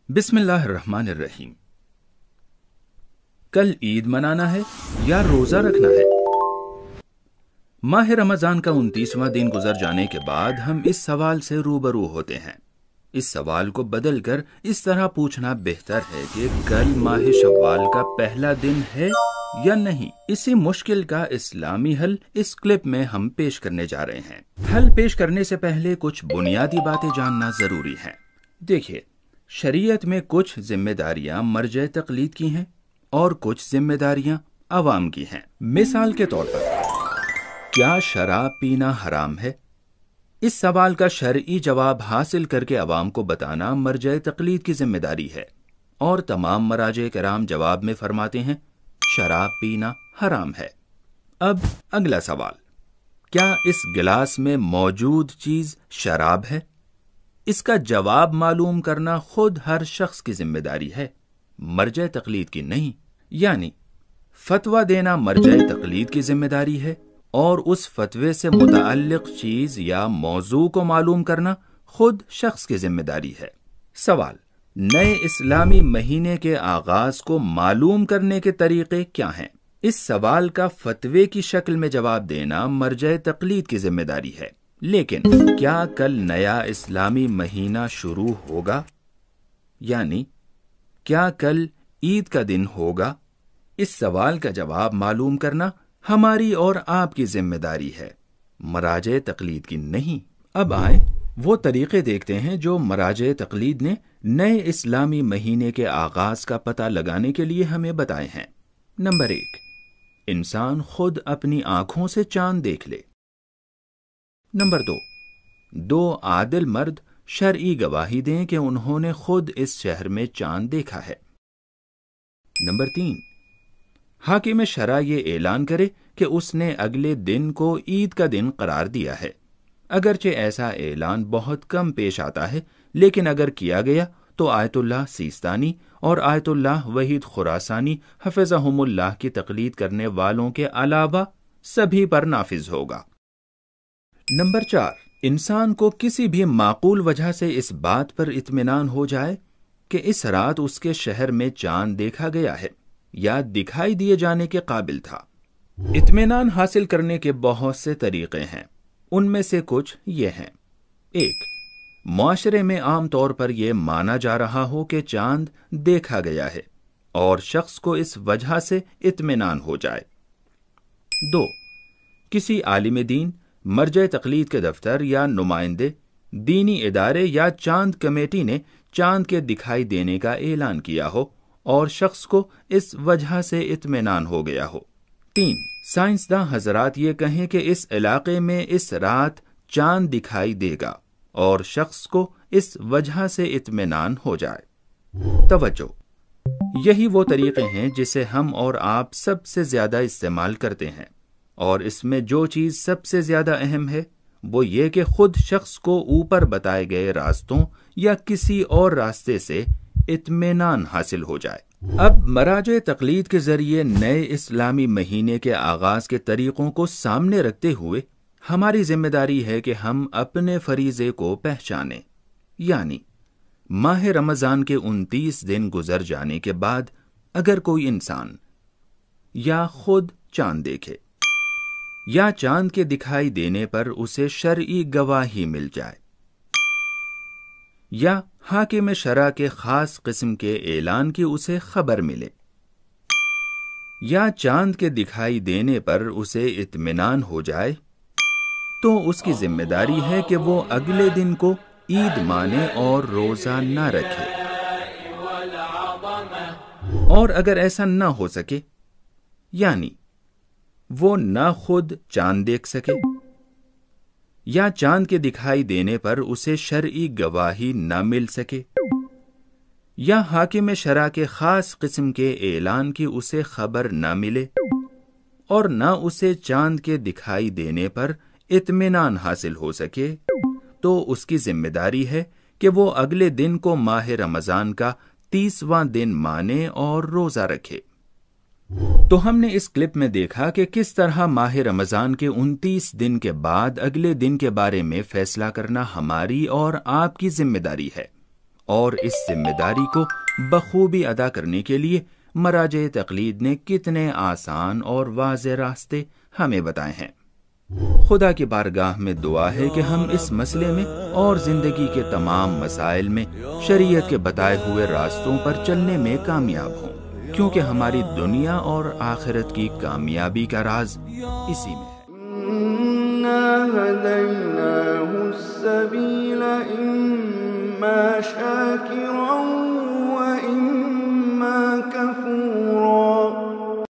بسم اللہ الرحمن الرحیم۔ کل عید منانا ہے یا روزہ رکھنا ہے؟ ماہ رمضان کا 29واں دن گزر جانے کے بعد ہم اس سوال سے روبرو ہوتے ہیں۔ اس سوال کو بدل کر اس طرح پوچھنا بہتر ہے کہ کل ماہ شوال کا پہلا دن ہے یا نہیں۔ اسی مشکل کا اسلامی حل اس کلپ میں ہم پیش کرنے جا رہے ہیں۔ حل پیش کرنے سے پہلے کچھ بنیادی باتیں جاننا ضروری ہے۔ دیکھیے، شریعت میں کچھ ذمہ داریاں مرجع تقلید کی ہیں اور کچھ ذمہ داریاں عوام کی ہیں۔ مثال کے طور پر، کیا شراب پینا حرام ہے؟ اس سوال کا شرعی جواب حاصل کر کے عوام کو بتانا مرجع تقلید کی ذمہ داری ہے، اور تمام مراجع کرام جواب میں فرماتے ہیں شراب پینا حرام ہے۔ اب اگلا سوال، کیا اس گلاس میں موجود چیز شراب ہے؟ اس کا جواب معلوم کرنا خود ہر شخص کی ذمہ داری ہے، مرجع تقلید کی نہیں۔ یعنی فتویٰ دینا مرجع تقلید کی ذمہ داری ہے، اور اس فتوے سے متعلق چیز یا موضوع کو معلوم کرنا خود شخص کی ذمہ داری ہے۔ سوال، نئے اسلامی مہینے کے آغاز کو معلوم کرنے کے طریقے کیا ہیں؟ اس سوال کا فتوے کی شکل میں جواب دینا مرجع تقلید کی ذمہ داری ہے، لیکن کیا کل نیا اسلامی مہینہ شروع ہوگا؟ یعنی کیا کل عید کا دن ہوگا؟ اس سوال کا جواب معلوم کرنا ہماری اور آپ کی ذمہ داری ہے، مراجع تقلید کی نہیں۔ اب آئیں وہ طریقے دیکھتے ہیں جو مراجع تقلید نے نئے اسلامی مہینے کے آغاز کا پتہ لگانے کے لیے ہمیں بتائے ہیں۔ نمبر 1، انسان خود اپنی آنکھوں سے چاند دیکھ لے۔ نمبر 2، دو عادل مرد شرعی گواہی دیں کہ انہوں نے خود اس شہر میں چاند دیکھا ہے۔ نمبر 3، حاکم شرع یہ اعلان کرے کہ اس نے اگلے دن کو عید کا دن قرار دیا ہے، اگرچہ ایسا اعلان بہت کم پیش آتا ہے، لیکن اگر کیا گیا تو آیت اللہ سیستانی اور آیت اللہ وحید خراسانی حفظہم اللہ کی تقلید کرنے والوں کے علاوہ سبھی پر نافذ ہوگا۔ نمبر 4، انسان کو کسی بھی معقول وجہ سے اس بات پر اطمینان ہو جائے کہ اس رات اس کے شہر میں چاند دیکھا گیا ہے یا دکھائی دیے جانے کے قابل تھا۔ اطمینان حاصل کرنے کے بہت سے طریقے ہیں، ان میں سے کچھ یہ ہیں۔ 1، معاشرے میں عام طور پر یہ مانا جا رہا ہو کہ چاند دیکھا گیا ہے اور شخص کو اس وجہ سے اطمینان ہو جائے۔ 2، کسی عالم دین، مرجع تقلید کے دفتر یا نمائندے، دینی ادارے یا چاند کمیٹی نے چاند کے دکھائی دینے کا اعلان کیا ہو اور شخص کو اس وجہ سے اطمینان ہو گیا ہو۔ 3، سائنسداں حضرات یہ کہیں کہ اس علاقے میں اس رات چاند دکھائی دے گا اور شخص کو اس وجہ سے اطمینان ہو جائے۔ توجہ، یہی وہ طریقے ہیں جسے ہم اور آپ سب سے زیادہ استعمال کرتے ہیں، اور اس میں جو چیز سب سے زیادہ اہم ہے وہ یہ کہ خود شخص کو اوپر بتائے گئے راستوں یا کسی اور راستے سے اطمینان حاصل ہو جائے۔ اب مراجع تقلید کے ذریعے نئے اسلامی مہینے کے آغاز کے طریقوں کو سامنے رکھتے ہوئے ہماری ذمہ داری ہے کہ ہم اپنے فریضے کو پہچانیں۔ یعنی ماہ رمضان کے 29 دن گزر جانے کے بعد اگر کوئی انسان یا خود چاند دیکھے یا چاند کے دکھائی دینے پر اسے شرعی گواہی مل جائے، یا حاکم شرع کے خاص قسم کے اعلان کی اسے خبر ملے، یا چاند کے دکھائی دینے پر اسے اطمینان ہو جائے، تو اس کی ذمہ داری ہے کہ وہ اگلے دن کو عید مانے اور روزہ نہ رکھے۔ اور اگر ایسا نہ ہو سکے، یعنی وہ نہ خود چاند دیکھ سکے یا چاند کے دکھائی دینے پر اسے شرعی گواہی نہ مل سکے، یا حاکم شرع کے خاص قسم کے اعلان کی اسے خبر نہ ملے، اور نہ اسے چاند کے دکھائی دینے پر اطمینان حاصل ہو سکے، تو اس کی ذمہ داری ہے کہ وہ اگلے دن کو ماہ رمضان کا 30واں دن مانے اور روزہ رکھے۔ تو ہم نے اس کلپ میں دیکھا کہ کس طرح ماہ رمضان کے 29 دن کے بعد اگلے دن کے بارے میں فیصلہ کرنا ہماری اور آپ کی ذمہ داری ہے، اور اس ذمہ داری کو بخوبی ادا کرنے کے لیے مراجع تقلید نے کتنے آسان اور واضح راستے ہمیں بتائے ہیں۔ خدا کی بارگاہ میں دعا ہے کہ ہم اس مسئلے میں اور زندگی کے تمام مسائل میں شریعت کے بتائے ہوئے راستوں پر چلنے میں کامیاب ہوں، کیونکہ ہماری دنیا اور آخرت کی کامیابی کا راز اسی میں ہے۔